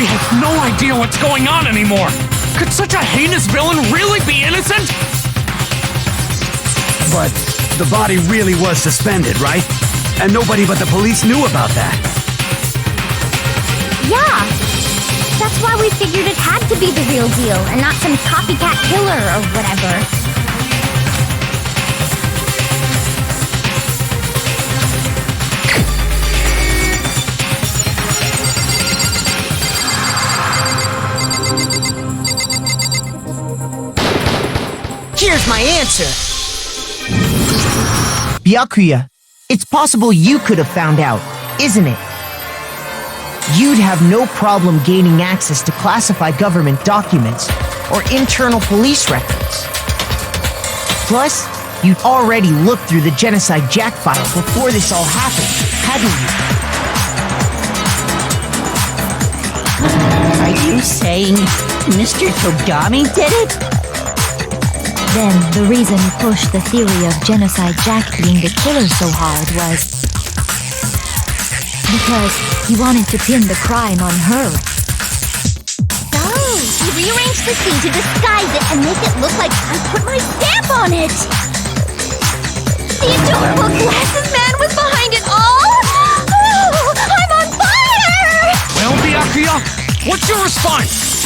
Everybody has no idea what's going on anymore! Could such a heinous villain really be innocent? But the body really was suspended, right? And nobody but the police knew about that. Yeah! That's why we figured it had to be the real deal and not some copycat killer or whatever. Here's my answer. Byakuya, it's possible you could have found out, isn't it? You'd have no problem gaining access to classified government documents or internal police records. Plus, you'd already looked through the Genocide Jack files before this all happened, hadn't you? Are you saying Mr. Togami did it? Then, the reason he pushed the theory of Genocide Jack being the killer so hard was because he wanted to pin the crime on her. So, he rearranged the scene to disguise it and make it look like I put my stamp on it! The adorable glasses man was behind it all! Oh, I'm on fire! Well, Byakuya, what's your response?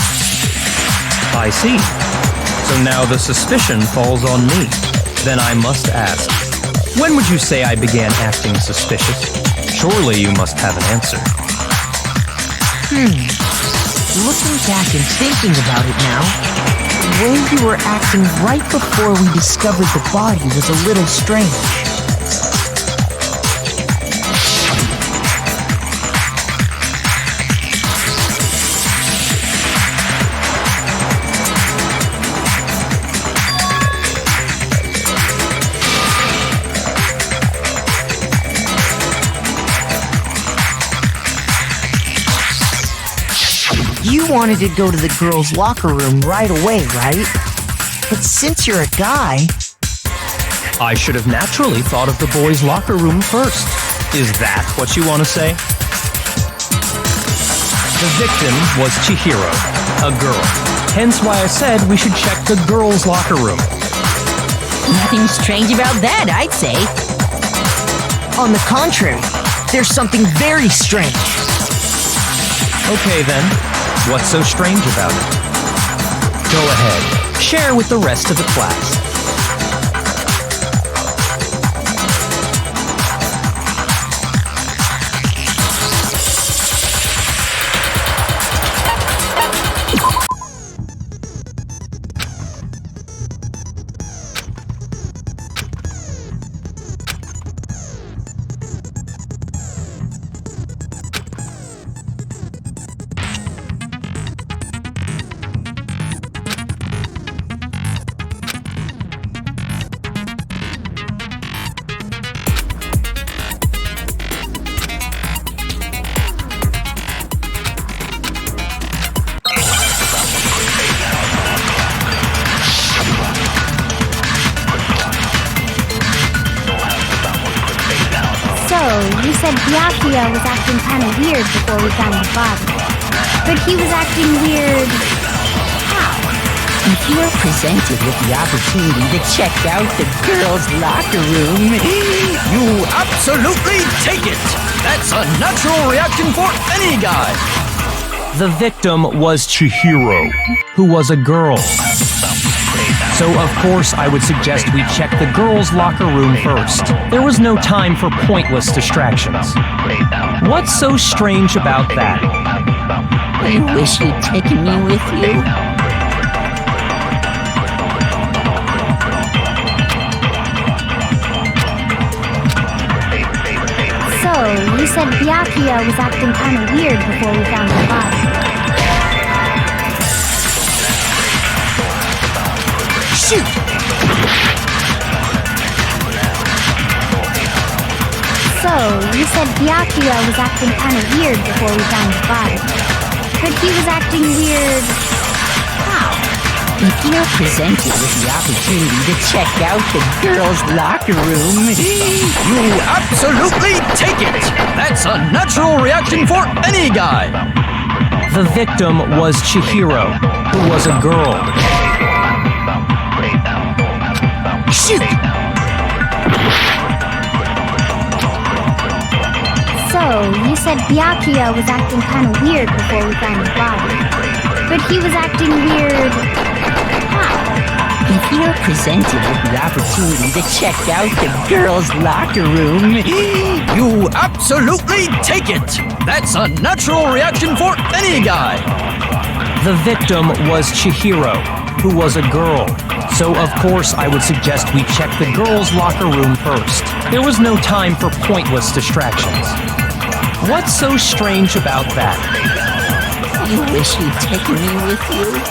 I see. So now the suspicion falls on me. Then I must ask, when would you say I began acting suspicious? Surely you must have an answer. Looking back and thinking about it now, the way you were acting right before we discovered the body was a little strange. You wanted to go to the girls' locker room right away, right? But since you're a guy... I should have naturally thought of the boys' locker room first. Is that what you want to say? The victim was Chihiro, a girl. Hence why I said we should check the girls' locker room. Nothing strange about that, I'd say. On the contrary, there's something very strange. Okay then. What's so strange about it? Go ahead, share with the rest of the class. You said Byakuya was acting kind of weird before we found the body. But he was acting weird... how? If you're presented with the opportunity to check out the girls' locker room, You absolutely take it! That's a natural reaction for any guy! The victim was Chihiro, who was a girl. So, of course, I would suggest we check the girls' locker room first. There was no time for pointless distractions. What's so strange about that? I wish you'd taken me with you. So, you said Byakuya was acting kind of weird before we found the body. Shoot! So, you said Byakuya was acting kind of weird before we found the body. But he was acting weird... how? If you're presented with the opportunity to check out the girls' locker room, You absolutely take it! That's a natural reaction for any guy! The victim was Chihiro, who was a girl. Shoot! So, you said Byakuya was acting kind of weird before we found his body. But he was acting weird... how? If you're presented with the opportunity to check out the girls' locker room, You absolutely take it! That's a natural reaction for any guy! The victim was Chihiro, who was a girl. So, of course, I would suggest we check the girls' locker room first. There was no time for pointless distractions. What's so strange about that? you wish you'd taken me with you.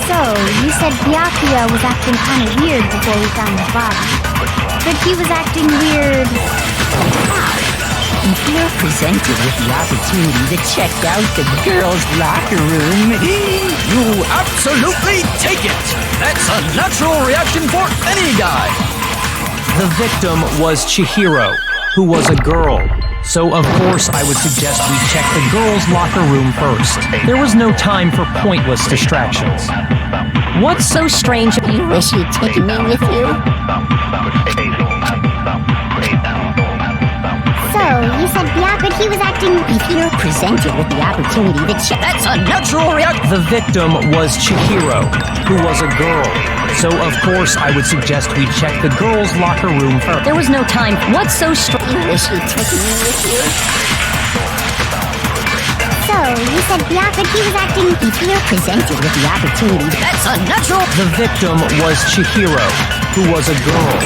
So, you said Byakuya was acting kind of weird before we found his body. But he was acting weird... how? If you're presented with the opportunity to check out the girls' locker room, You absolutely take it! That's a natural reaction for any guy! The victim was Chihiro, who was a girl. So, of course, I would suggest we check the girls' locker room first. There was no time for pointless distractions. What's so strange? you wish you'd taken me with you. So, you said Byakuya, he was acting... If you're presented with the opportunity to check... That's a natural reaction! The victim was Chihiro, who was a girl. So, of course, I would suggest we check the girls' locker room first. There was no time. What's so strange? You wish you'd taken me with you. So, you said Byakuya, he was acting... If you're presented with the opportunity to... That's a natural... The victim was Chihiro, who was a girl.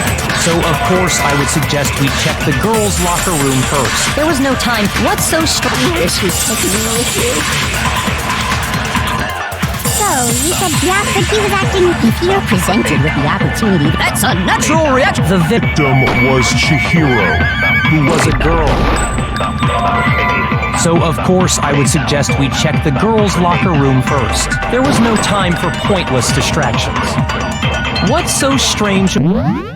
So, of course, I would suggest we check the girls' locker room first. There was no time. What's so strange? You wish you'd taken me with you. So, you said Byakuya, he was acting... If you're presented with the opportunity to... That's a natural reaction! The victim was Chihiro, who was a girl. So, of course, I would suggest we check the girls' locker room first. There was no time for pointless distractions. What's so strange? You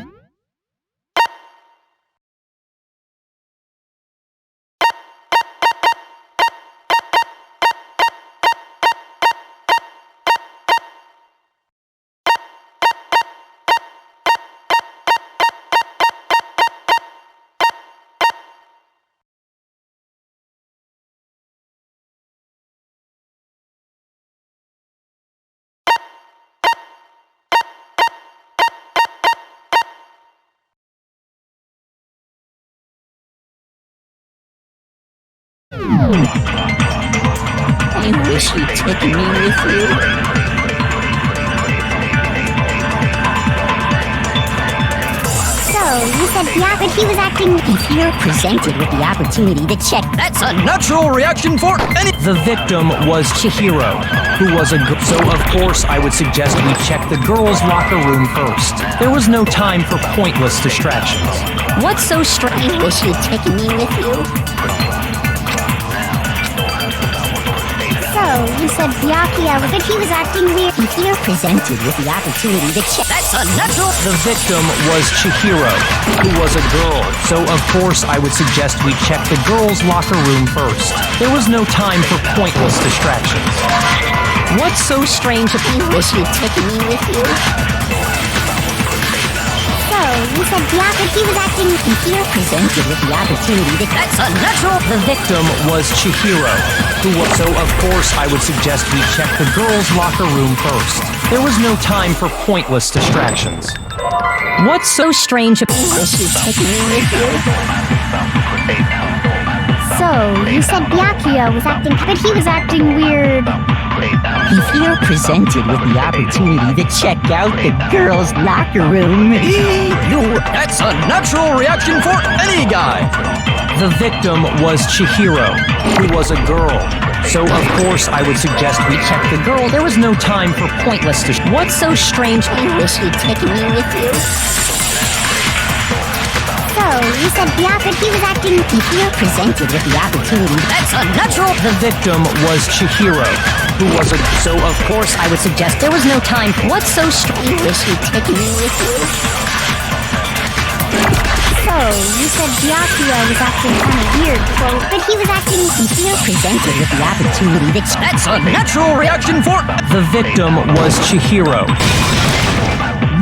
wish you'd taken me with you. So, you said Byakuya, he was acting... If you're presented with the opportunity to check... That's a natural reaction for any... The victim was Chihiro, who was a girl. So, of course, I would suggest we check the girls' locker room first. There was no time for pointless distractions. What's so strange? You wish you'd taken me with you. So, you said Byakuya, but he was acting weird... If you're presented with the opportunity to check... That's a natural... The victim was Chihiro, who was a girl. So, of course, I would suggest we check the girls' locker room first. There was no time for pointless distractions. What's so strange? You wish you'd taken me with you. So, you said Byakuya, he was acting... If you're presented with the opportunity to... That's a natural... The victim was Chihiro, who was... So, of course, I would suggest we check the girls' locker room first. There was no time for pointless distractions. What's so strange? You wish you'd taken me with you. So, you said Byakuya was acting... but he was acting weird... If you're presented with the opportunity to check out the girls' locker room, That's a natural reaction for any guy! The victim was Chihiro, who was a girl. So, of course, I would suggest we check the girl. There was no time for pointless distractions. What's so strange? you wish you'd taken me with you. So, you said Byakuya, he was acting... If you're presented with the opportunity... That's a natural... The victim was Chihiro, who was a... So, of course, I would suggest there was no time. What's so strange? You wish you'd taken me with you. So, you said Byakuya was acting kind of weird before, but he was acting Sincere presented with the opportunity to... That's a natural reaction for... The victim was Chihiro.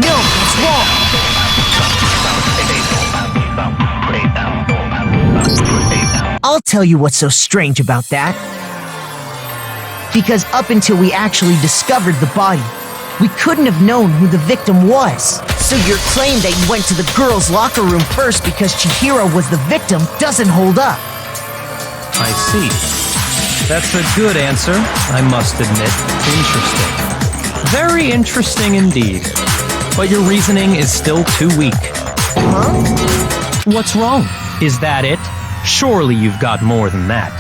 No, that's wrong. I'll tell you what's so strange about that. Because up until we actually discovered the body, we couldn't have known who the victim was. So your claim that you went to the girls' locker room first because Chihiro was the victim doesn't hold up. I see. That's a good answer, I must admit. Interesting. Very interesting indeed. But your reasoning is still too weak. Huh? What's wrong? Is that it? Surely you've got more than that.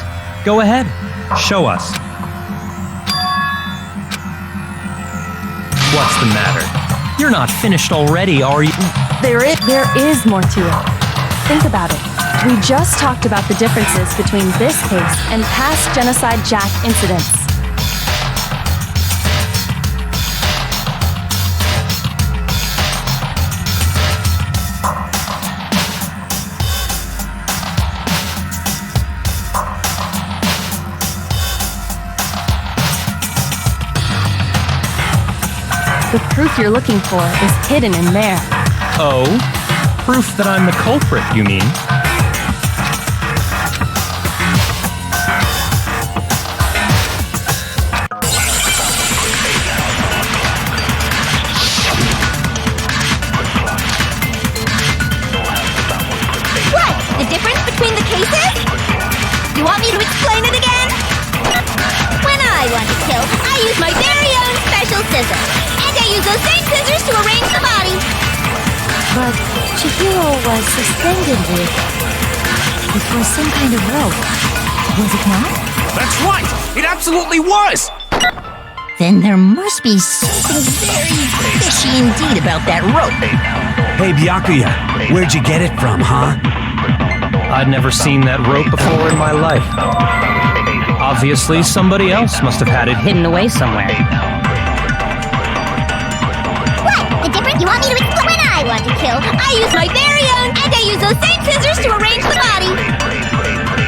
Go ahead. Show us. What's the matter? You're not finished already, are you? There is more to it. Think about it. We just talked about the differences between this case and past Genocide Jack incidents. The proof you're looking for is hidden in there. Oh? Proof that I'm the culprit, you mean? What? The difference between the cases? You want me to explain it again? When I want to kill, I use my very own special scissors. And I use those same scissors to arrange the body. But Chihiro was suspended with some kind of rope. Was it not? That's right! It absolutely was! Then there must be something very fishy indeed about that rope. Hey, Byakuya, where'd you get it from, huh? I'd never seen that rope before in my life. Obviously, somebody else must have had it hidden away somewhere. What? The difference? You want me to explain? When I want to kill, I use my very own, and I use those same scissors to arrange the body.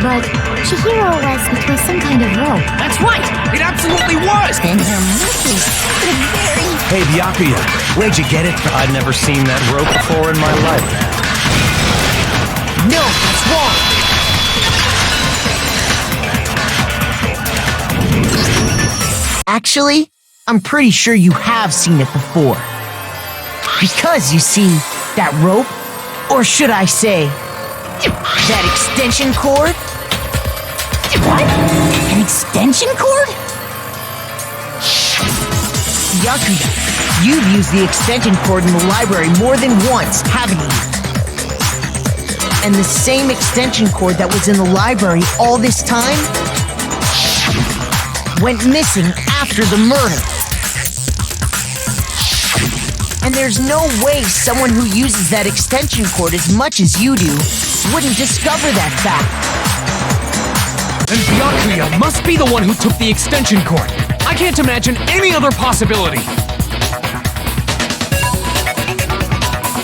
But Chihiro was some kind of rope. That's right! It absolutely was! Then there must be something very... Hey, Byakuya, where'd you get it from? I'd never seen that rope before in my life. No, that's wrong. Actually, I'm pretty sure you have seen it before. Because, you see, that rope, or should I say, that extension cord? What? An extension cord? Byakuya, you've used the extension cord in the library more than once, haven't you? And the same extension cord that was in the library all this time went missing after the murder. And there's no way someone who uses that extension cord as much as you do wouldn't discover that fact. Then Byakuya must be the one who took the extension cord. I can't imagine any other possibility.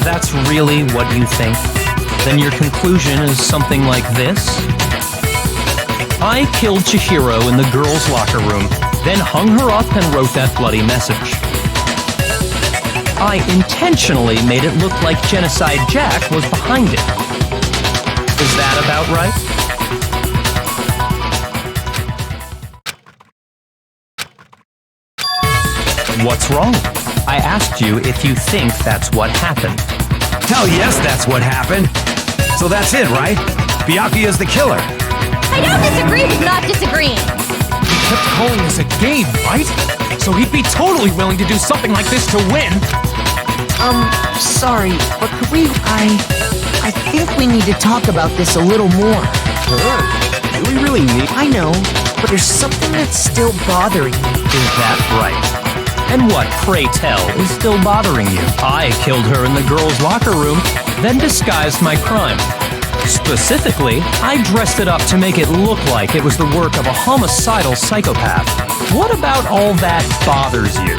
That's really what you think? Then your conclusion is something like this? I killed Chihiro in the girls' locker room, then hung her up and wrote that bloody message. I intentionally made it look like Genocide Jack was behind it. Is that about right? What's wrong? I asked you if you think that's what happened. Hell yes, that's what happened. So that's it, right? Byakuya's the killer. I don't disagree with not disagreeing. He kept calling this a game, right? So he'd be totally willing to do something like this to win. Sorry, but could we... I think we need to talk about this a little more. Do we really need... I know, but there's something that's still bothering me. Is that right? And what, pray tell, is still bothering you? I killed her in the girls' locker room, then disguised my crime. Specifically, I dressed it up to make it look like it was the work of a homicidal psychopath. What about all that bothers you?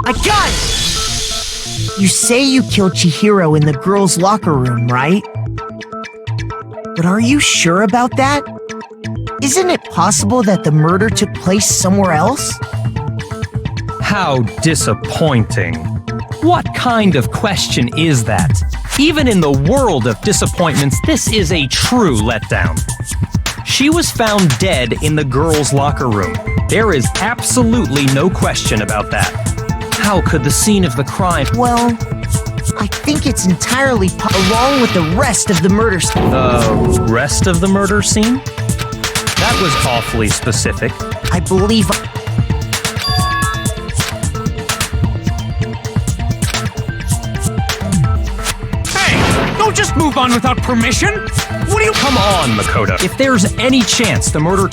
I got it! You say you killed Chihiro in the girls' locker room, right? But are you sure about that? Isn't it possible that the murder took place somewhere else? How disappointing. What kind of question is that? Even in the world of disappointments, this is a true letdown. She was found dead in the girls' locker room. There is absolutely no question about that. How could the scene of the crime... Well, I think it's entirely along with the rest of the murder scene. The rest of the murder scene? That was awfully specific. I believe... Hey! Don't just move on without permission! What do you... Come on, Makoto. If there's any chance the murder...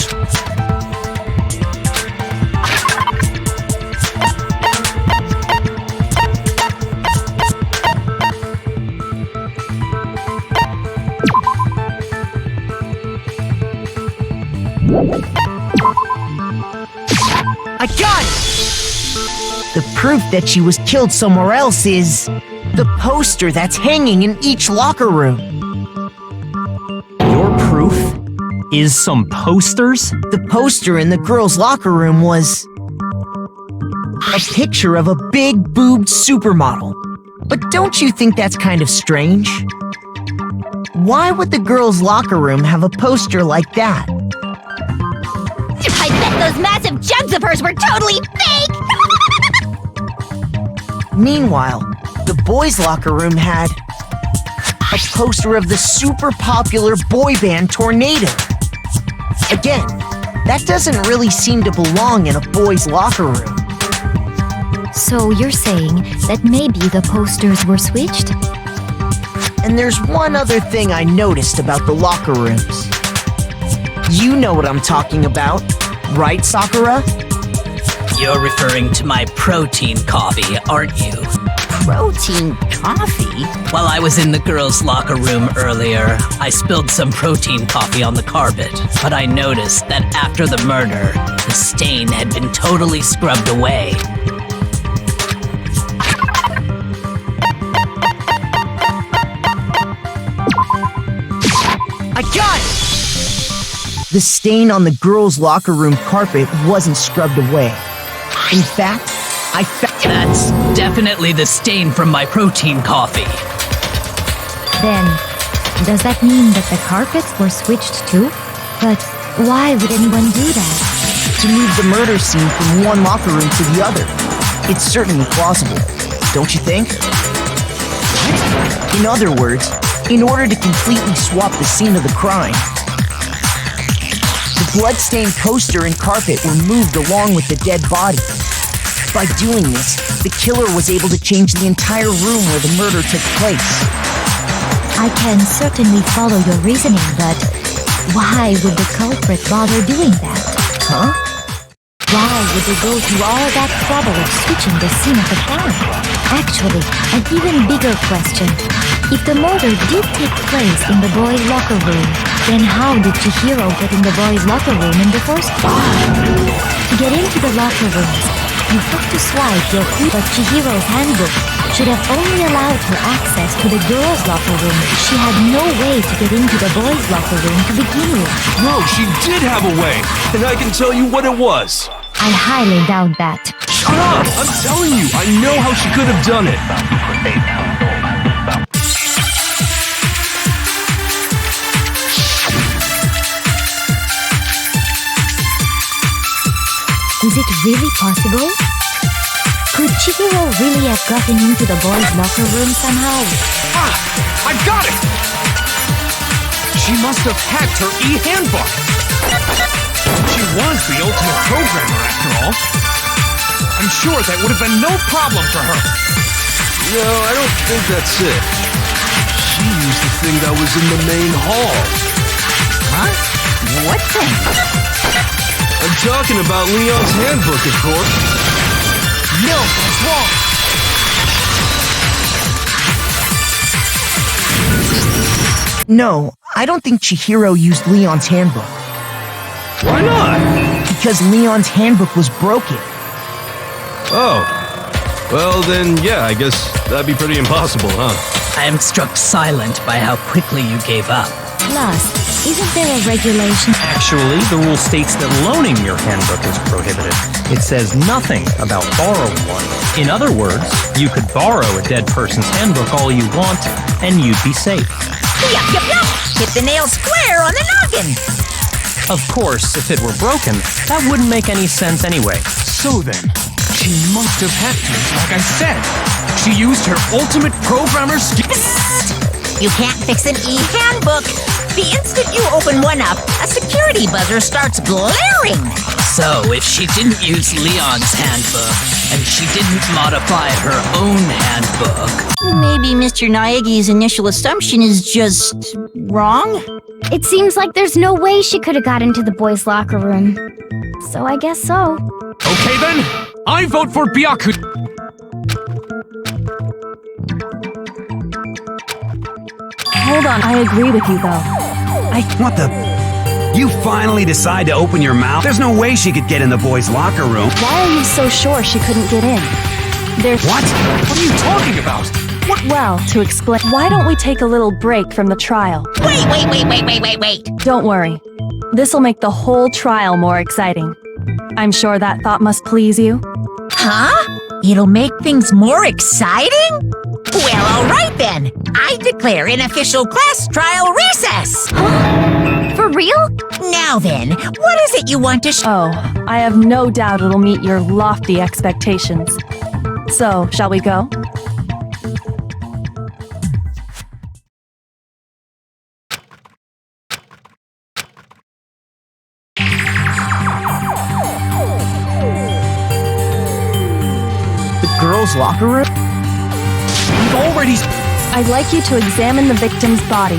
I got it! The proof that she was killed somewhere else is... the poster that's hanging in each locker room. Your proof is some posters? The poster in the girls' locker room was... a picture of a big-boobed supermodel. But don't you think that's kind of strange? Why would the girls' locker room have a poster like that? I bet those massive jugs of hers were totally fake! Meanwhile, the boys' locker room had a poster of the super popular boy band Tornado. Again, that doesn't really seem to belong in a boys' locker room. So you're saying that maybe the posters were switched? And there's one other thing I noticed about the locker rooms. You know what I'm talking about, right, Sakura? You're referring to my protein coffee, aren't you? Protein coffee? While I was in the girls' locker room earlier, I spilled some protein coffee on the carpet, but I noticed that after the murder, the stain had been totally scrubbed away. I got it! The stain on the girls' locker room carpet wasn't scrubbed away. In fact, That's definitely the stain from my protein coffee. Then, does that mean that the carpets were switched too? But why would anyone do that? to move the murder scene from one locker room to the other. It's certainly plausible, don't you think? In other words, in order to completely swap the scene of the crime, the bloodstained poster and carpet were moved along with the dead body. By doing this, the killer was able to change the entire room where the murder took place. I can certainly follow your reasoning, but why would the culprit bother doing that? Huh? Why would they go through all that trouble of switching the scene of the crime? Actually, an even bigger question. If the murder did take place in the boys' locker room, then how did Chihiro get in the boys' locker room in the first place? To get into the locker rooms, you have to swipe your key, but Chihiro's handbook should have only allowed her access to the girls' locker room. She had no way to get into the boys' locker room to begin with. No, she did have a way, and I can tell you what it was. I highly doubt that. Shut up! I'm telling you, I know how she could have done it. Is it really possible? Could Chihiro really have gotten into the boys' locker room somehow? Ah! I got it! She must have hacked her e-handbook. She was the ultimate programmer, after all. I'm sure that would have been no problem for her. No, I don't think that's it. She used the thing that was in the main hall. Huh? What thing? I'm talking about Leon's handbook, of course. No, that's wrong. No, I don't think Chihiro used Leon's handbook. Why not? Because Leon's handbook was broken. Oh. Well, then, yeah, I guess that'd be pretty impossible, huh? I am struck silent by how quickly you gave up. Plus, isn't there a regulation? Actually, the rule states that loaning your handbook is prohibited. It says nothing about borrowing one. In other words, you could borrow a dead person's handbook all you want, and you'd be safe. Yup, yup, yup! Hit the nail square on the noggin! Of course, if it were broken, that wouldn't make any sense anyway. So then, she must have hacked it, like I said. She used her ultimate programmer skills. You can't fix an e-handbook! The instant you open one up, a security buzzer starts blaring! So, if she didn't use Leon's handbook, and she didn't modify her own handbook, Maybe Mr. Naegi's initial assumption is just wrong? It seems like there's no way she could have got into the boys' locker room. So I guess so. Okay then, I vote for Byaku. Hold on, I agree with you though. What the? You finally decide to open your mouth? There's no way she could get in the boys' locker room. Why are you so sure she couldn't get in? There's... What? What are you talking about? Well, to explain, why don't we take a little break from the trial? Wait! Don't worry. This'll make the whole trial more exciting. I'm sure that thought must please you. Huh? It'll make things more exciting? Well, alright then. I declare an official class trial recess! For real? Now then, what is it you want to Oh, I have no doubt it'll meet your lofty expectations. So, shall we go? The girls' locker room? We've already... I'd like you to examine the victim's body.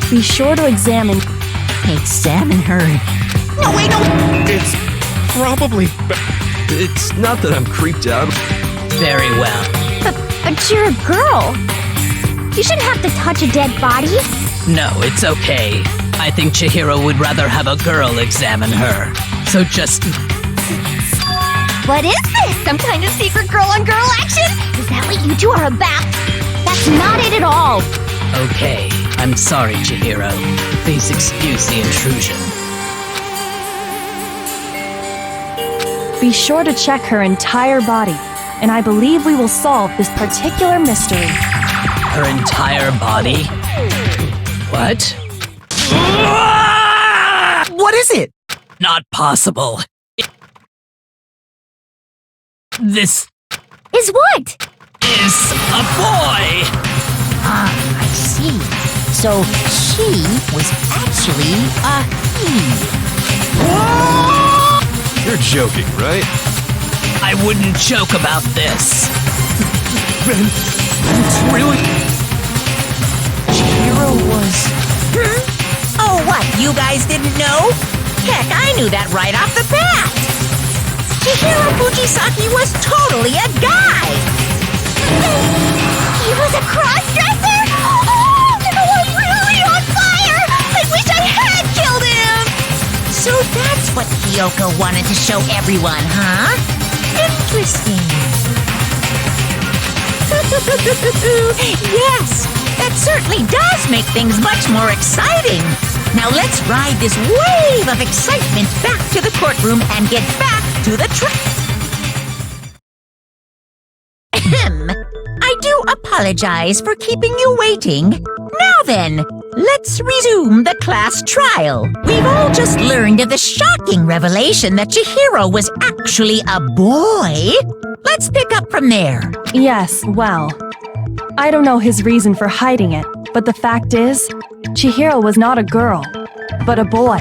Be sure to examine her? No, wait, no! It's probably... It's not that I'm creeped out. very well. But you're a girl. You shouldn't have to touch a dead body. No, it's okay. I think Chihiro would rather have a girl examine her. So just... What is this? Some kind of secret girl-on-girl action? Is that what you two are about? That's not it at all. Okay, I'm sorry, Chihiro. Please excuse the intrusion. Be sure to check her entire body, and I believe we will solve this particular mystery. Her entire body? What? What is it? Not possible. This Is what? is a boy! Ah, I see. So she was actually a he. You're joking, right? I wouldn't joke about this. Ben, it's really... Chihiro was... Oh, what? You guys didn't know? Heck, I knew that right off the bat. Chihiro Fujisaki was totally a guy. He was a cross-dresser? Oh, I'm really on fire! I wish I had killed him! So that's what Kyoko wanted to show everyone, huh? Interesting. Yes, that certainly does make things much more exciting. Now let's ride this wave of excitement back to the courtroom and get back to the I do apologize for keeping you waiting. Now then, let's resume the class trial. We've all just learned of the shocking revelation that Chihiro was actually a boy. Let's pick up from there. Yes, well, I don't know his reason for hiding it, but the fact is, Chihiro was not a girl, but a boy.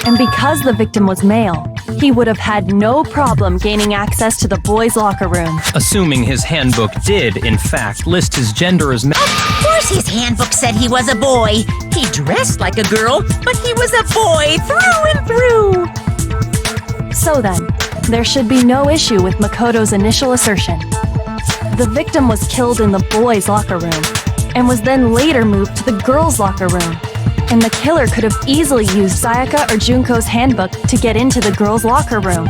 And because the victim was male, he would have had no problem gaining access to the boys' locker room. Assuming his handbook did, in fact, list his gender as male. Of course his handbook said he was a boy. He dressed like a girl, but he was a boy through and through. So then, there should be no issue with Makoto's initial assertion. The victim was killed in the boys' locker room, and was then later moved to the girls' locker room. And the killer could have easily used Sayaka or Junko's handbook to get into the girls' locker room.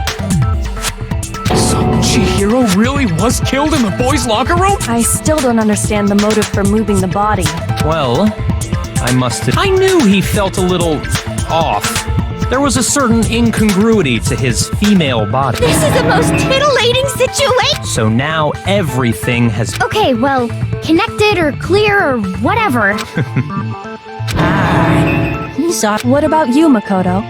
So Chihiro really was killed in the boys' locker room? I still don't understand the motive for moving the body. Well, I knew he felt a little off. There was a certain incongruity to his female body. This is the most titillating situation! So now everything has... Okay, well, connected or clear or whatever. He's off. What about you, Makoto?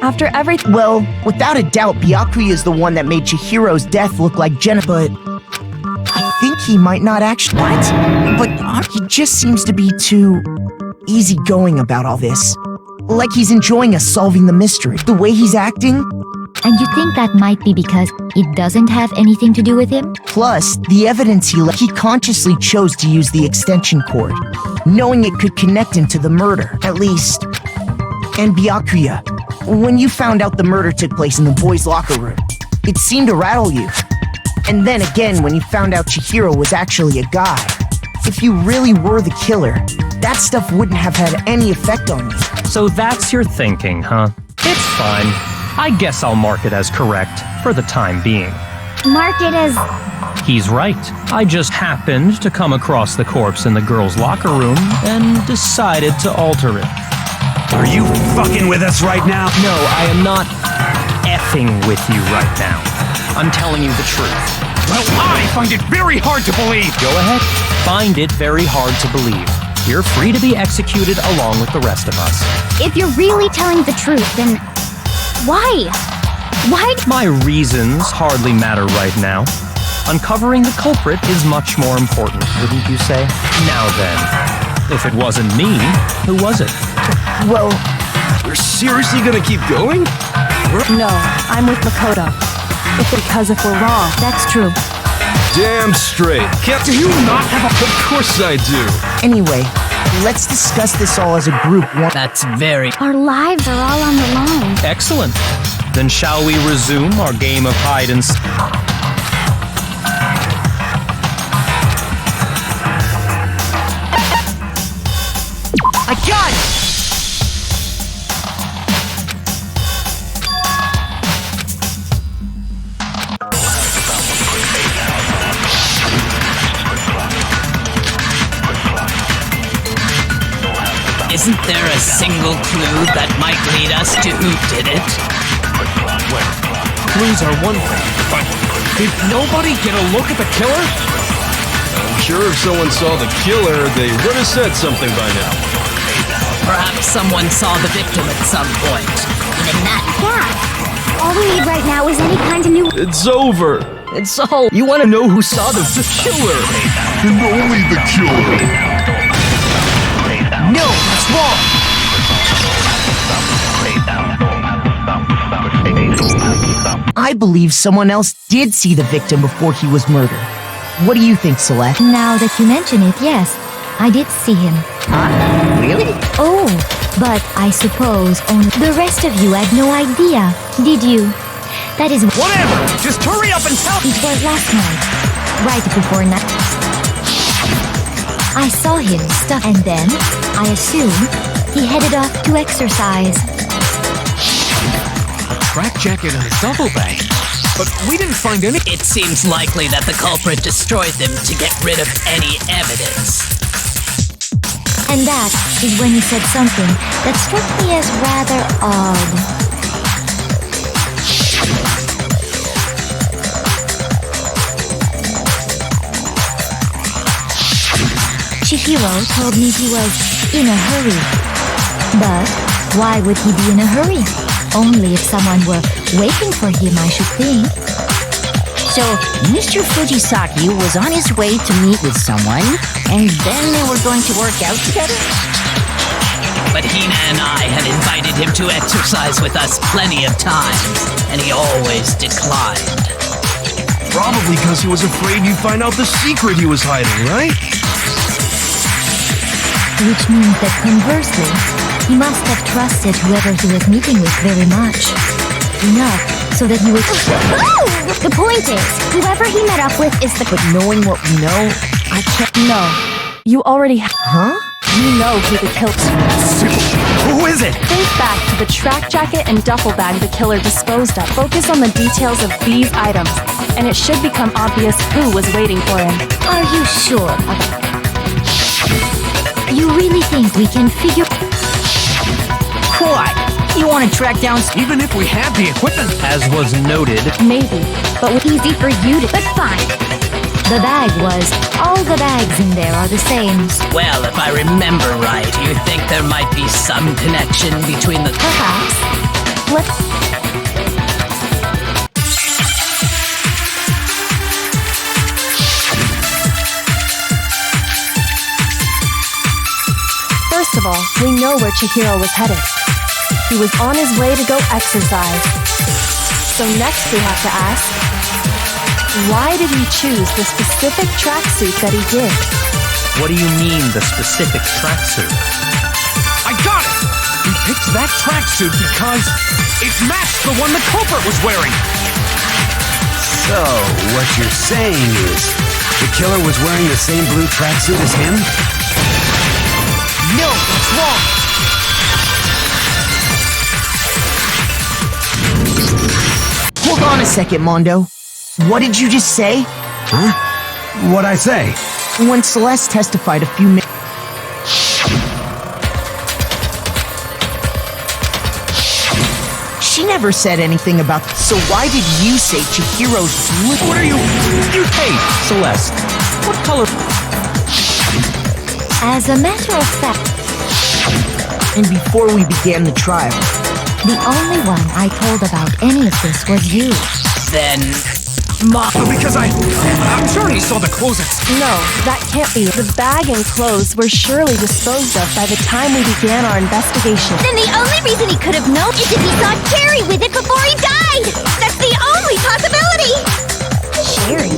After everything... Well, without a doubt, Byakuya is the one that made Chihiro's death look like Jenna, but I think he might not actually... What? But he just seems to be too easygoing about all this. Like he's enjoying us solving the mystery. The way he's acting... And you think that might be because it doesn't have anything to do with him? Plus, the evidence he consciously chose to use the extension cord, knowing it could connect him to the murder, at least. And Byakuya, when you found out the murder took place in the boys' locker room, it seemed to rattle you. And then again, when you found out Chihiro was actually a guy, if you really were the killer, that stuff wouldn't have had any effect on you. So that's your thinking, huh? It's fine. I guess I'll mark it as correct for the time being. Mark it as... He's right. I just happened to come across the corpse in the girls' locker room and decided to alter it. Are you fucking with us right now? No, I am not effing with you right now. I'm telling you the truth. Well, I find it very hard to believe. Go ahead. Find it very hard to believe. You're free to be executed along with the rest of us. If you're really telling the truth, then... Why? Why? My reasons hardly matter right now. Uncovering the culprit is much more important, wouldn't you say? Now then, if it wasn't me, who was it? Well, We're seriously gonna keep going? No, I'm with Makoto. Because if we're wrong... That's true. Damn straight. Do you not have a... Of course I do. anyway, let's discuss this all as a group. That's very... Our lives are all on the line. Excellent. Then shall we resume our game of hide and seek? I got it! Isn't there a single clue that might lead us to who did it? Well, clues are one thing, but did nobody get a look at the killer? I'm sure if someone saw the killer, they would have said something by now. Perhaps someone saw the victim at some point. Even that. Yeah. All we need right now is any kind of new... It's over. It's all... You want to know who saw the killer? And only the killer. No, that's wrong! I believe someone else did see the victim before he was murdered. What do you think, Celeste? Now that you mention it, yes, I did see him. Really? Oh, but I suppose only the rest of you had no idea, did you? That is... Whatever! Just hurry up and tell... It was last night, right before night. I saw him stuck, and then, I assume, he headed off to exercise. A track jacket and a duffel bag. But we didn't find any... It seems likely that the culprit destroyed them to get rid of any evidence. And that is when he said something that struck me as rather odd. Chihiro told me he was in a hurry. But why would he be in a hurry? Only if someone were waiting for him, I should think. So, Mr. Fujisaki was on his way to meet with someone, and then they were going to work out together? But Hina and I had invited him to exercise with us plenty of times, and he always declined. Probably because he was afraid you'd find out the secret he was hiding, right? Which means that conversely, he must have trusted whoever he was meeting with very much. Enough so that he would... The point is, whoever he met up with is the... But knowing what we know, I can't... No. You already Huh? You know who the killer... Who is it? Think back to the track jacket and duffel bag the killer disposed of. Focus on the details of these items, and it should become obvious who was waiting for him. Are you sure about... You really think we can figure... What? You want to track down... Even if we have the equipment. As was noted, Maybe, but with Easy for you to... But fine. The bag was... All the bags in there are the same. Well, if I remember right, you think there might be some connection between the... Perhaps. let's... First of all, we know where Chihiro was headed. He was on his way to go exercise. So next we have to ask, why did he choose the specific tracksuit that he did? what do you mean, the specific tracksuit? I got it! He picked that tracksuit because it matched the one the culprit was wearing. So, what you're saying is, the killer was wearing the same blue tracksuit as him? No, that's wrong. Hold on a second, Mondo. What did you just say? Huh? What'd I say? When Celeste testified a few minutes... She never said anything about... So why did you say Chihiro's blue... What are you... Hey, Celeste. What color... As a matter of fact, And before we began the trial, the only one I told about any of this was you. Then... Because I'm sure he saw the clothes. No, that can't be. The bag and clothes were surely disposed of by the time we began our investigation. Then the only reason he could have known is if he saw Cherry with it before he died! That's the only possibility! Cherry?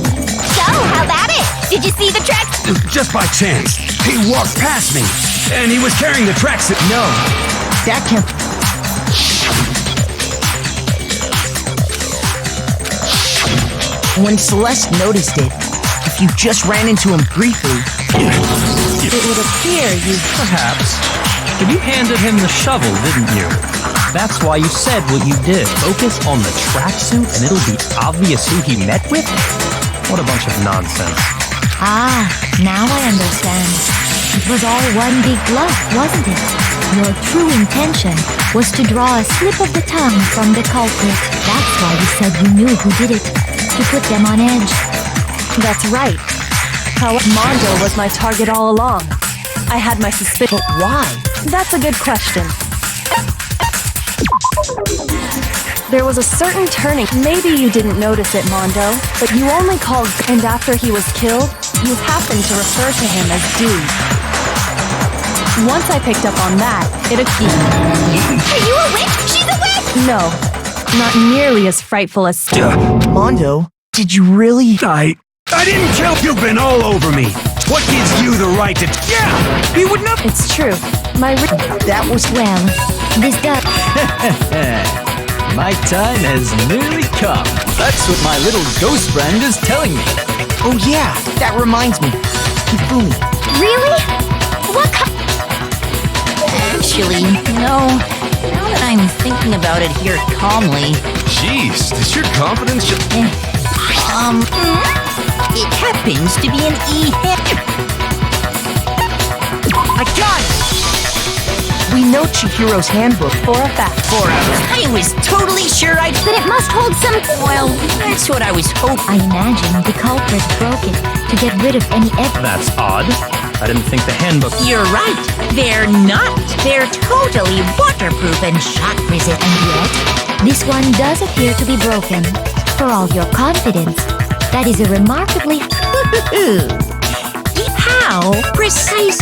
So, how about it? Did you see the tracks? Just by chance. He walked past me, and he was carrying the tracksuit. no, that can't... When Celeste noticed it, if you just ran into him briefly... It would appear you... Perhaps. But you handed him the shovel, didn't you? That's why you said what you did. Focus on the tracksuit and it'll be obvious who he met with? What a bunch of nonsense. Ah, now I understand. It was all one big bluff, wasn't it? Your true intention was to draw a slip of the tongue from the culprit. That's why you said you knew who did it. To put them on edge. That's right. How Mondo was my target all along. I had my suspicion. But why? That's a good question. There was a certain turning. Maybe you didn't notice it, Mondo, but you only called, and after he was killed, you happened to refer to him as Dude. Once I picked up on that, it appeared. Are you a witch? She's a witch! No, not nearly as frightful as... Mondo, did you really... I didn't kill. You've been all over me. What gives you the right to... Yeah! He would never... It's true. That was... Well, this does... My time has nearly come. That's what my little ghost friend is telling me. Oh yeah, that reminds me. Hifumi. Really? What kind? Actually, no. Now that I'm thinking about it here calmly, Jeez, does your confidence just... it happens to be an E-head. I got it! We know Chihiro's handbook. For a fact. I was totally sure I'd... But it must hold some... Well, that's what I was hoping. I imagine the culprit broke it to get rid of any evidence. That's odd. I didn't think the handbook... You're right. They're not. They're totally waterproof and shock resistant. And yet, this one does appear to be broken. For all your confidence, that is a remarkably... How precise...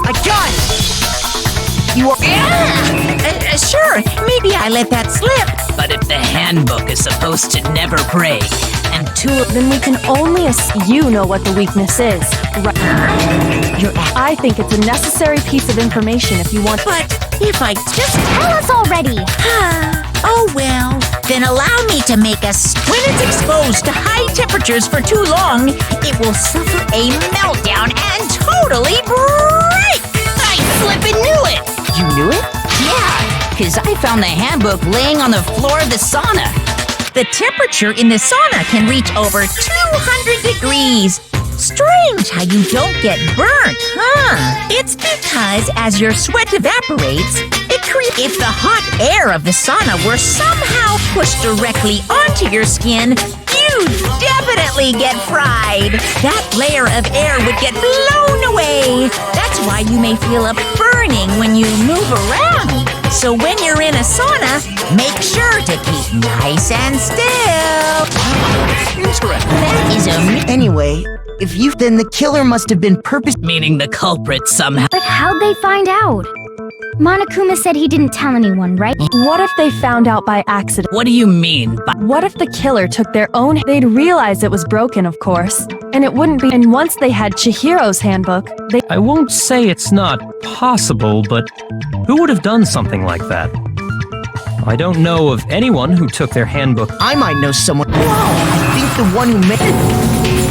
I got it! You are... Sure, maybe I I let that slip. But if the handbook is supposed to never break, and Then we can only you know what the weakness is. Right. I think it's a necessary piece of information if you want. But if I just Tell us already! oh well, then allow me to make us. When it's exposed to high temperatures for too long, it will suffer a meltdown and totally break. I flippin' knew it! You knew it? Yeah, because I found the handbook laying on the floor of the sauna. The temperature in the sauna can reach over 200 degrees. Strange how you don't get burnt, huh? It's because as your sweat evaporates, if the hot air of the sauna were somehow pushed directly onto your skin, you'd definitely get fried. That layer of air would get blown away. That's why you may feel a burning when you move around. So when you're in a sauna, make sure to keep nice and still. Interesting. That is Anyway, if you then the killer must have been Meaning the culprit somehow. But how'd they find out? Monokuma said he didn't tell anyone, right? What if they found out by accident? What do you mean by... What if the killer took their own? They'd realize it was broken, of course. And it wouldn't be. And once they had Chihiro's handbook, they. I won't say it's not possible, but who would have done something like that? I don't know of anyone who took their handbook. I might know someone. Whoa! I think the one who made it.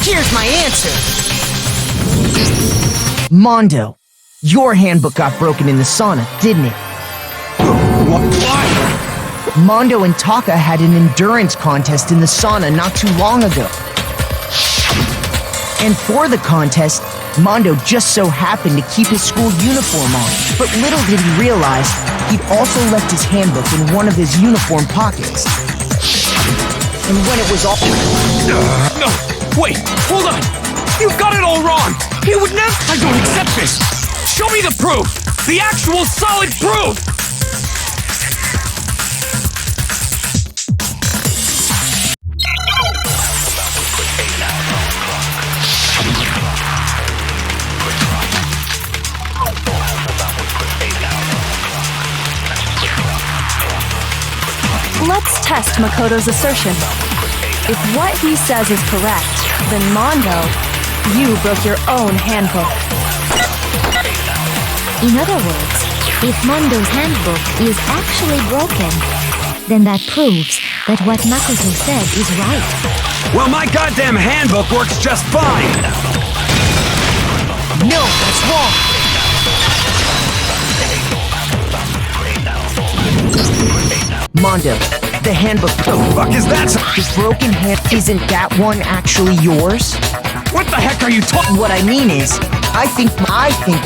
Here's my answer. Mondo, your handbook got broken in the sauna, didn't it? Why? Mondo and Taka had an endurance contest in the sauna not too long ago. And for the contest, Mondo just so happened to keep his school uniform on. But little did he realize, he'd also left his handbook in one of his uniform pockets. And when it was all... No! Wait! Hold on! You've got it all wrong! He would never... I don't accept this! Show me the proof! The actual solid proof! Let's test Makoto's assertion. If what he says is correct, then Mondo, you broke your own handbook. In other words, if Mondo's handbook is actually broken, then that proves that what Makoto said is right. Well, my goddamn handbook works just fine. No, that's wrong. Mondo, the handbook. The fuck is that? The broken hand. Isn't that one actually yours? What the heck are you talking? What I mean is, I think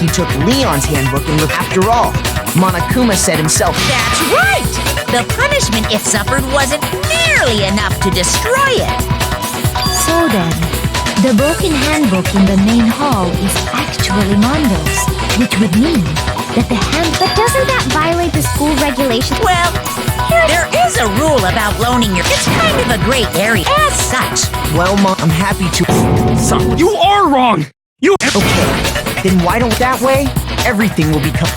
you took Leon's handbook and after all, Monokuma said himself. That's right! The punishment it suffered wasn't nearly enough to destroy it. So then, the broken handbook in the main hall is actually Mondo's, which would mean that the But doesn't that violate the school regulations? Well, there is a rule about loaning your... It's kind of a gray area as such. Well, Mom, I'm happy to... Son, you are wrong! You... Okay, then why don't that way, everything will become...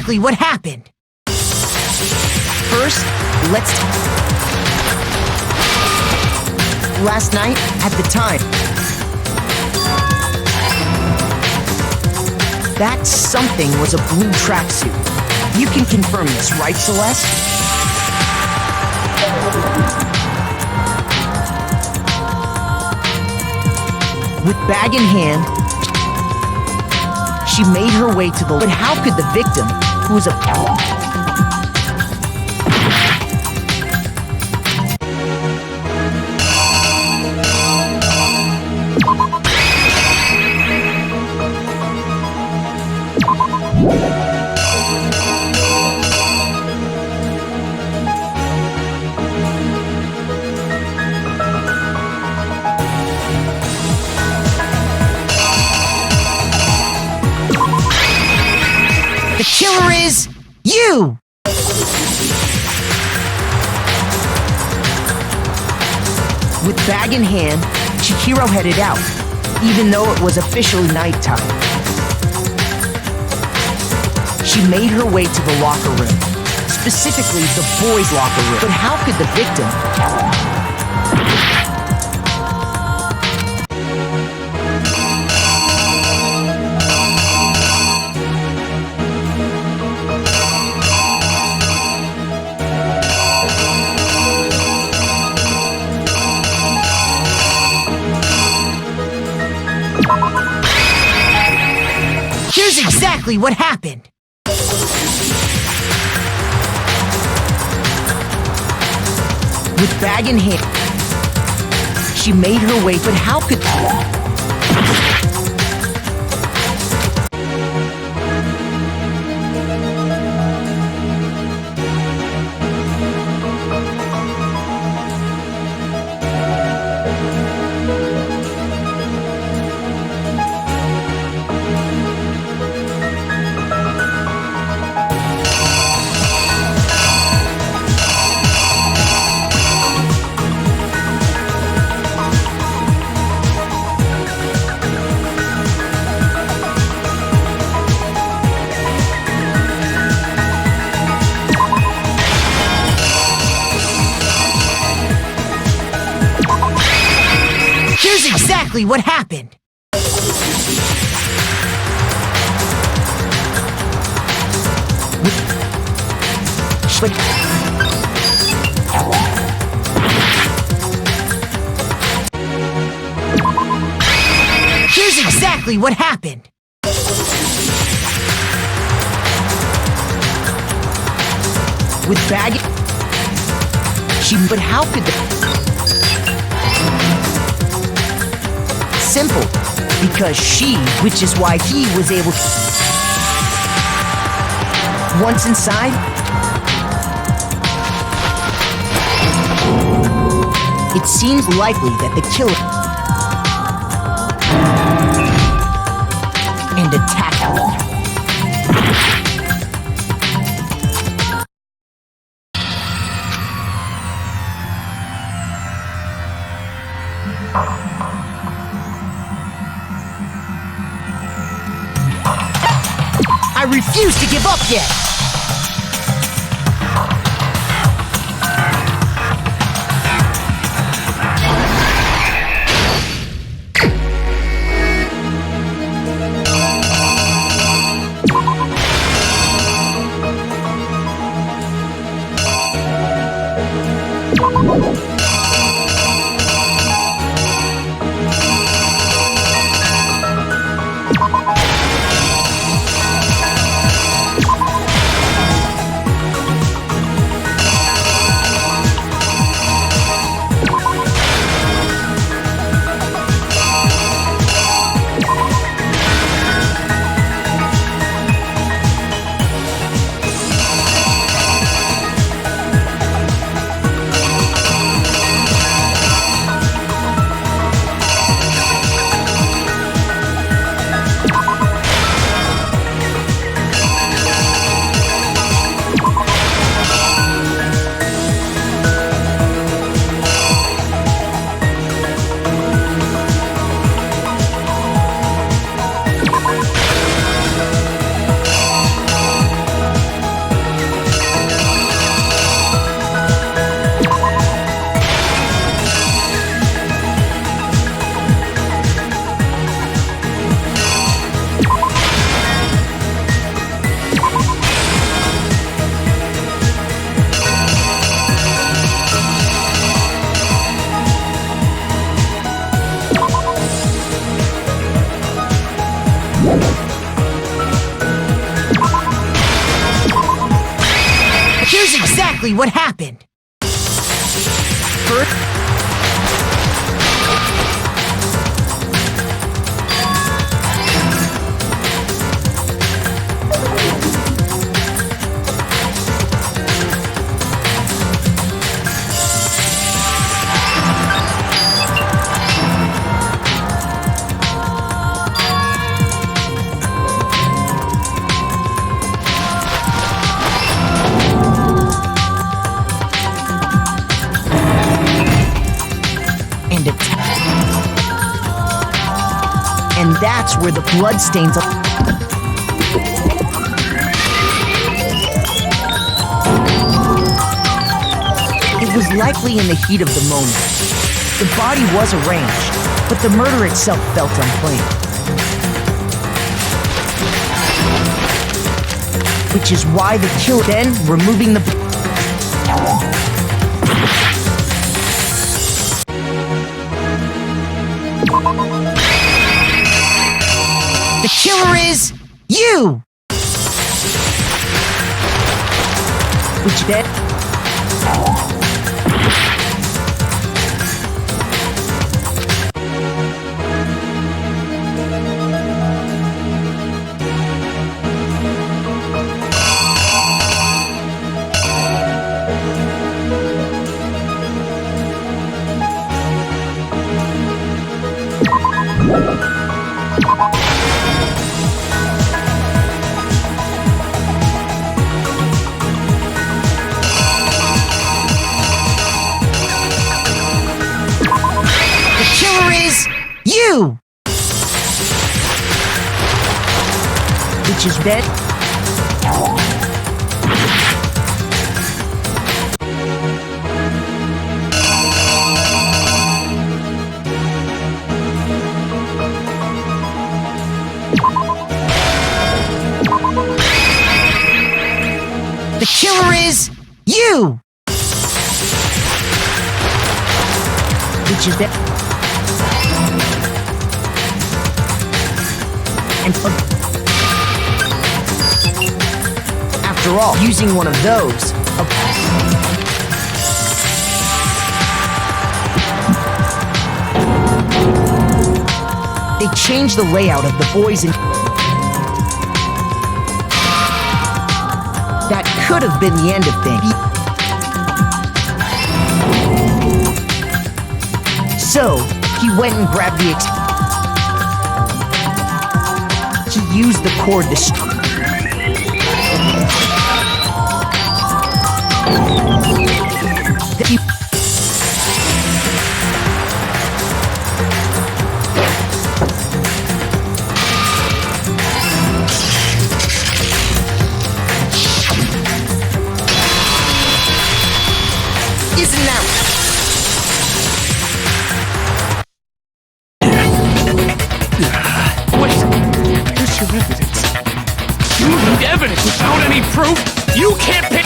exactly what happened. First, let's last night, at the time, that something was a blue tracksuit. You can confirm this, right, Celeste? With bag in hand, she made her way to the... But how could the victim, who was a... The killer is you! With bag in hand, Chihiro headed out, even though it was officially nighttime. She made her way to the locker room, specifically the boys' locker room. But how could the victim... Here's exactly what happened. With bag in hand, she made her way, but how could... Here's exactly what happened. Here's exactly what happened. With bag... But how could the... Simple, because she, which is why he was able to... Once inside, it seems likely that the killer... and attacked her. I refuse to give up yet! exactly what happened. First, and that's where the bloodstains are. It was likely in the heat of the moment. The body was arranged, but the murder itself felt unplanned. Which is why the killer then removing the... The killer is you! Which then... You! Which is dead. The killer is you! Which is dead. After all, using one of those... They changed the layout of the boys in... That could have been the end of things. So, he went and grabbed the... He used the cord to... Isn't that... Where's your evidence? You need evidence without any proof? You can't pick...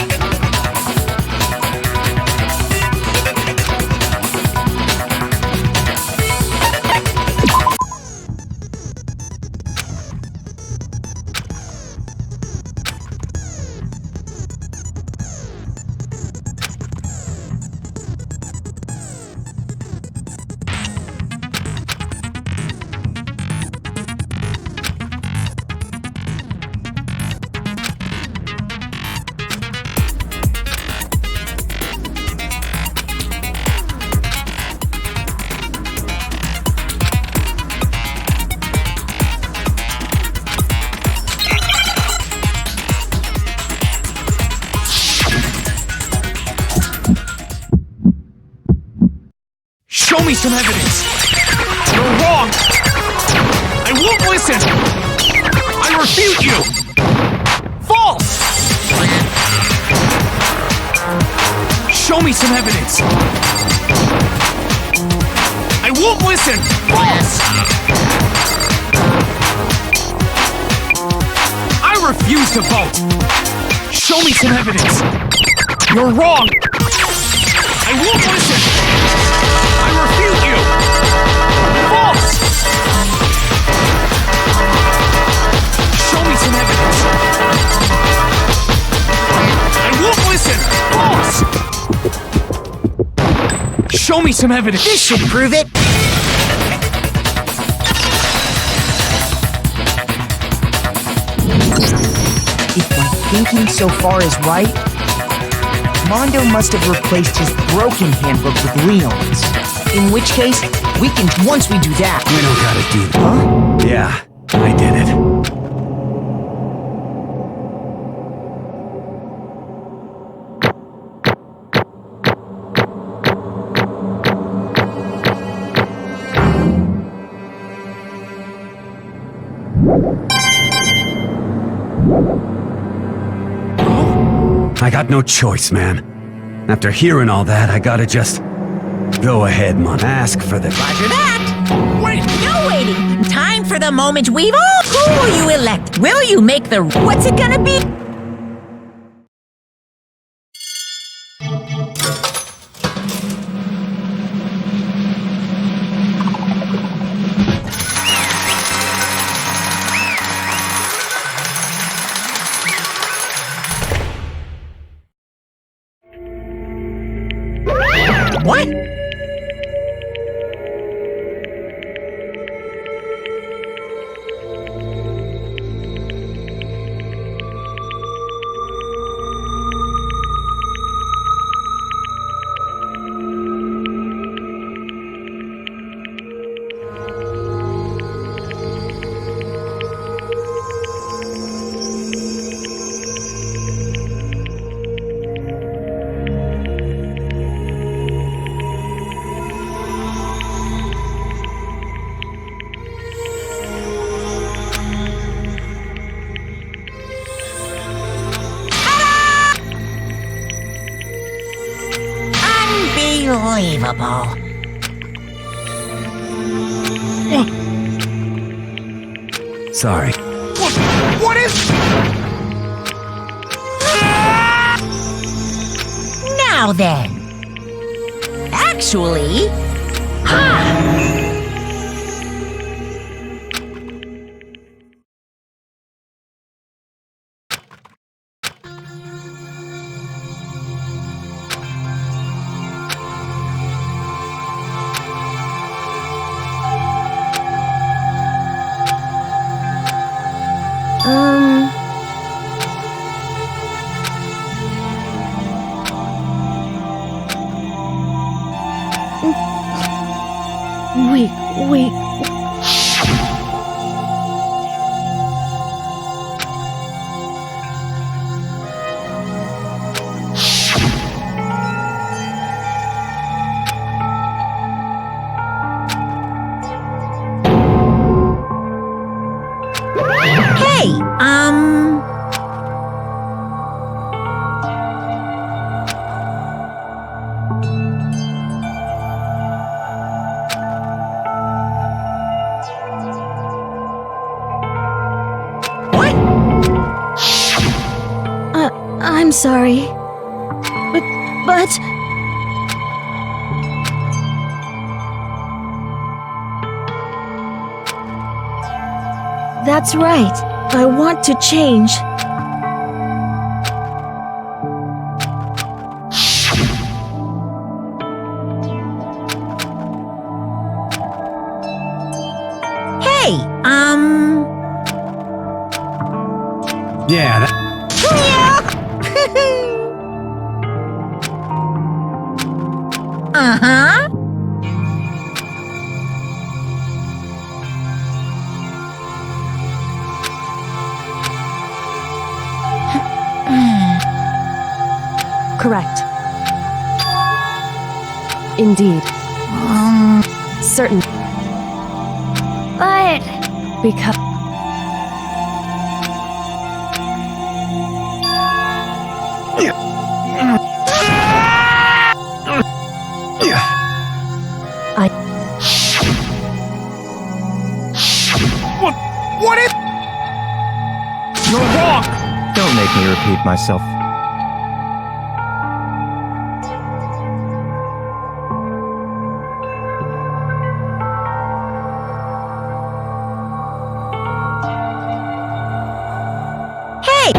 Show me some evidence! You're wrong! I won't listen! I refute you! False! Show me some evidence! I won't listen! False! I refuse to vote! Show me some evidence! You're wrong! I won't listen! I refute you! False! Show me some evidence! I won't listen! False! Show me some evidence. This should prove it. If my thinking so far is right, Mondo must have replaced his broken handbook with Leon's. In which case, we can, once we do that... We don't gotta do that. Huh? Yeah, I did it. I got no choice, man. After hearing all that, I gotta just... Go ahead, Mon. Ask for the... Roger that! Wait! No waiting! Time for the moment we've all... Who will you elect? Will you make the... What's it gonna be? What? Unbelievable. Sorry. What is... Now then. Actually... Ha! Wait. Hey, What? I'm sorry. But... That's right. I want to change. Hey, Yeah, that... Uh-huh. Correct. Indeed. Certain. But Because... What is... You're wrong! Don't make me repeat myself. Hey!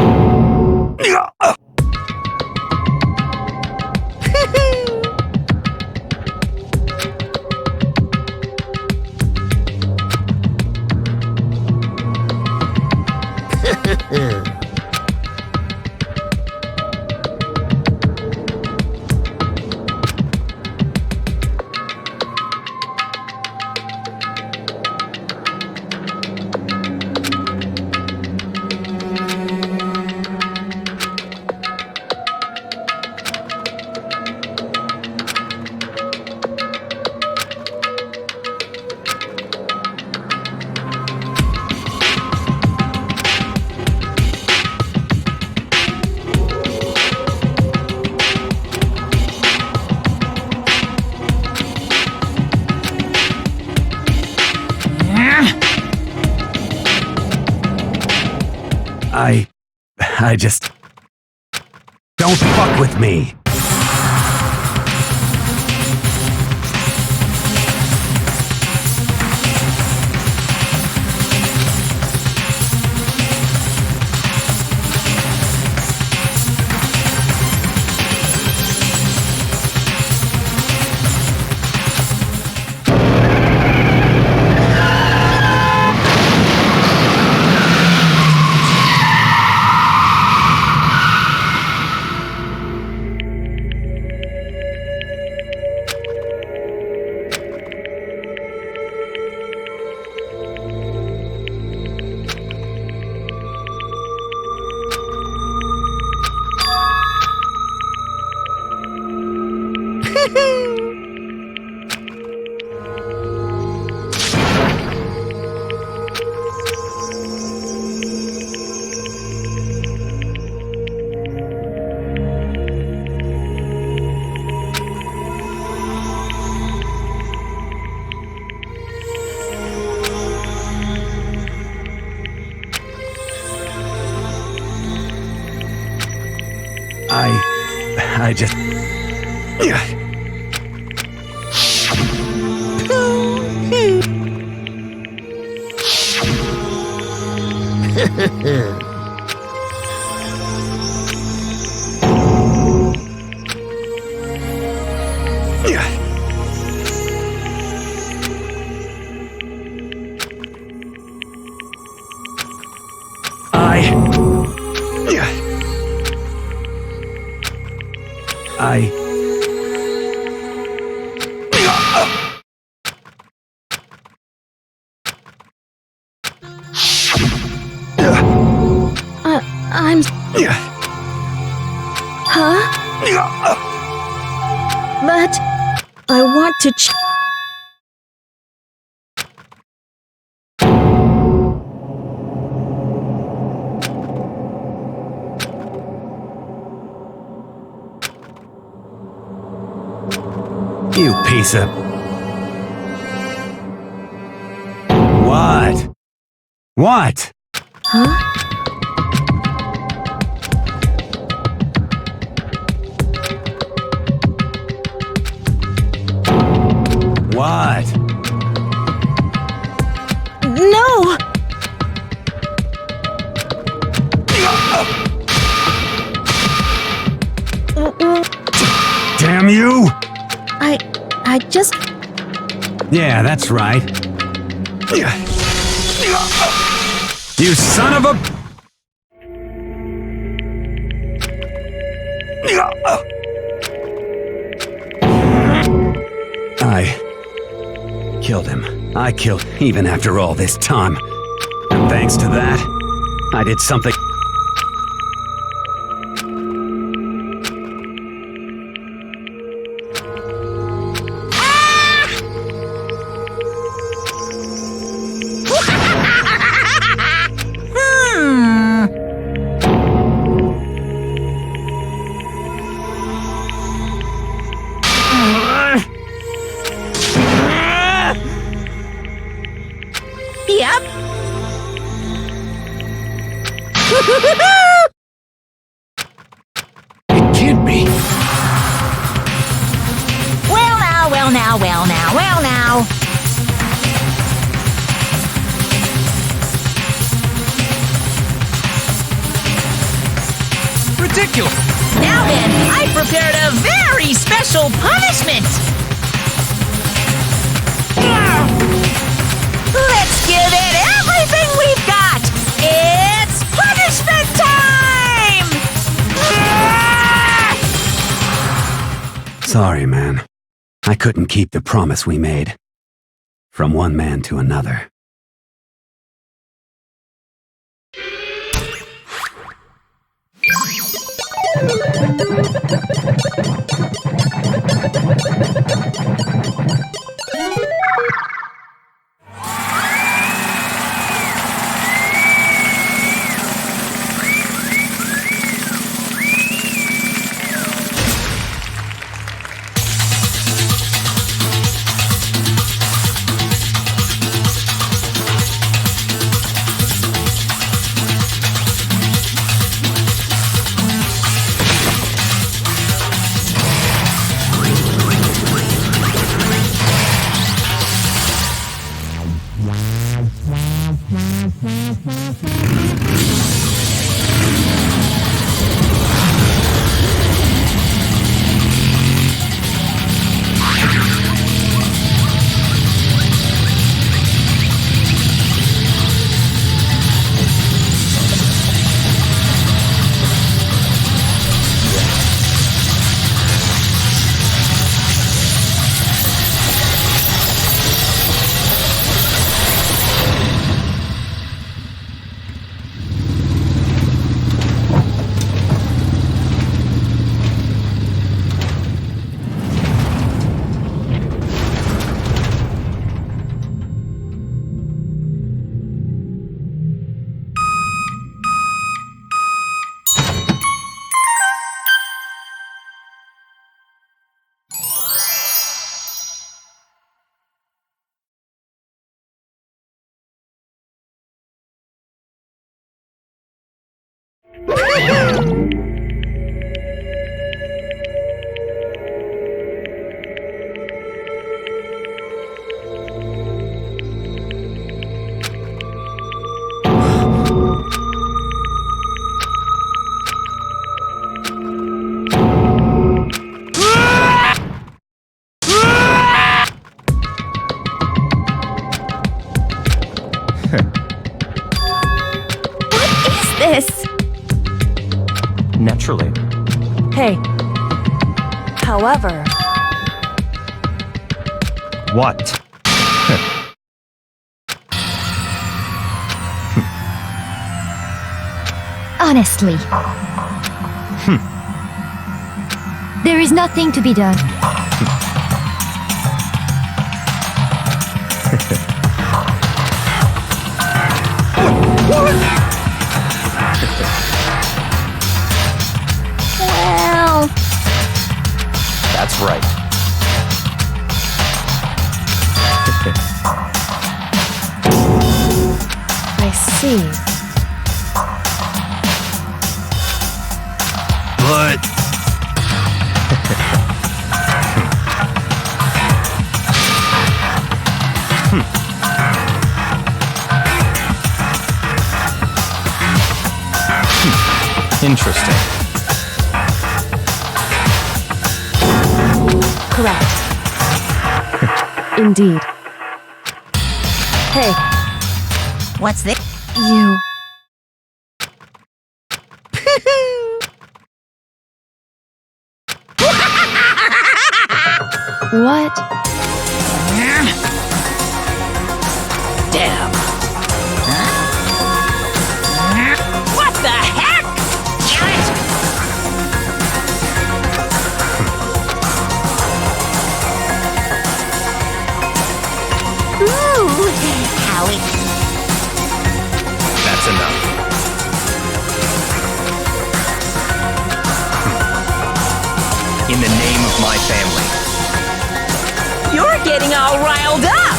I just... Don't fuck with me! I just... I'm... Huh? But... I want to You piece of... What? What? Huh? What? No! Damn you! I just... Yeah, that's right. You son of a... I killed him. I killed even after all this time. And thanks to that, I did something... Yep. It can't be. Well now, well now, well now, well now. Ridiculous! Now then, I prepared a very special punishment. Let's give it everything we've got! It's punishment time! Sorry, man. I couldn't keep the promise we made. From one man to another. This. Naturally. Hey. However, What? Honestly. There is nothing to be done. Well, That's right. I see. But Interesting. Correct. Indeed. Hey, What's this? you. What? Damn. What the heck? Damn it! Ooh, Howie. That's enough. In the name of my family. You're getting all riled up!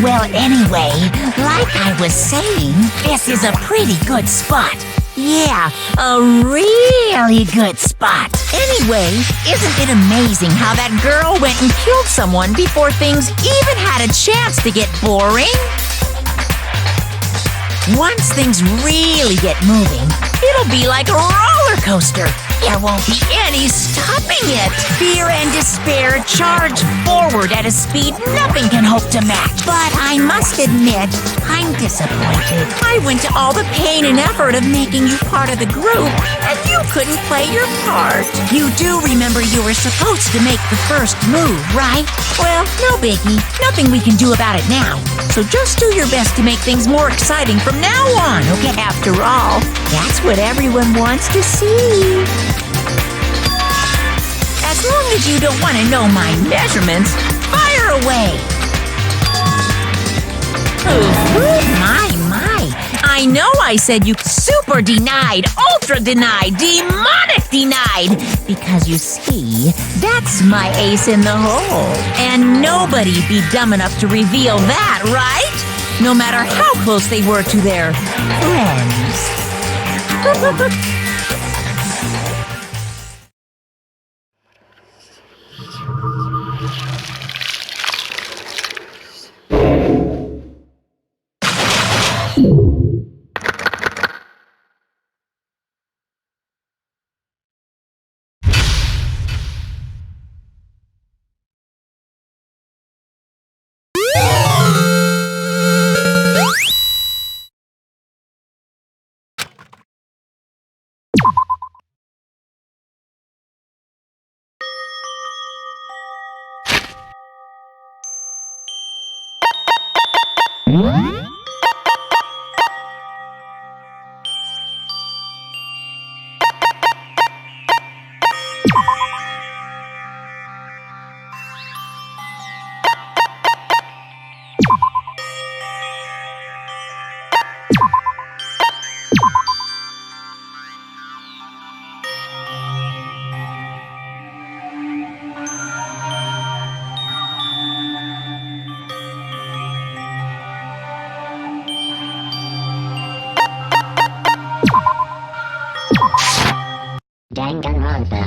Well, anyway, like I was saying, this is a pretty good spot. Yeah, a really good spot. Anyway, isn't it amazing how that girl went and killed someone before things even had a chance to get boring? Once things really get moving, it'll be like a roller coaster. There won't be any stopping it. Fear and despair charge forward at a speed nothing can hope to match. But I must admit, I'm disappointed. I went to all the pain and effort of making you part of the group, and you couldn't play your part. You do remember you were supposed to make the first move, right? Well, no biggie. Nothing we can do about it now. So just do your best to make things more exciting from now on, okay? After all, that's what everyone wants to see. As long as you don't want to know my measurements, fire away! My. I know I said you super denied, ultra denied, demonic denied! Because you see, that's my ace in the hole. And nobody'd be dumb enough to reveal that, right? No matter how close they were to their friends. danganronpa.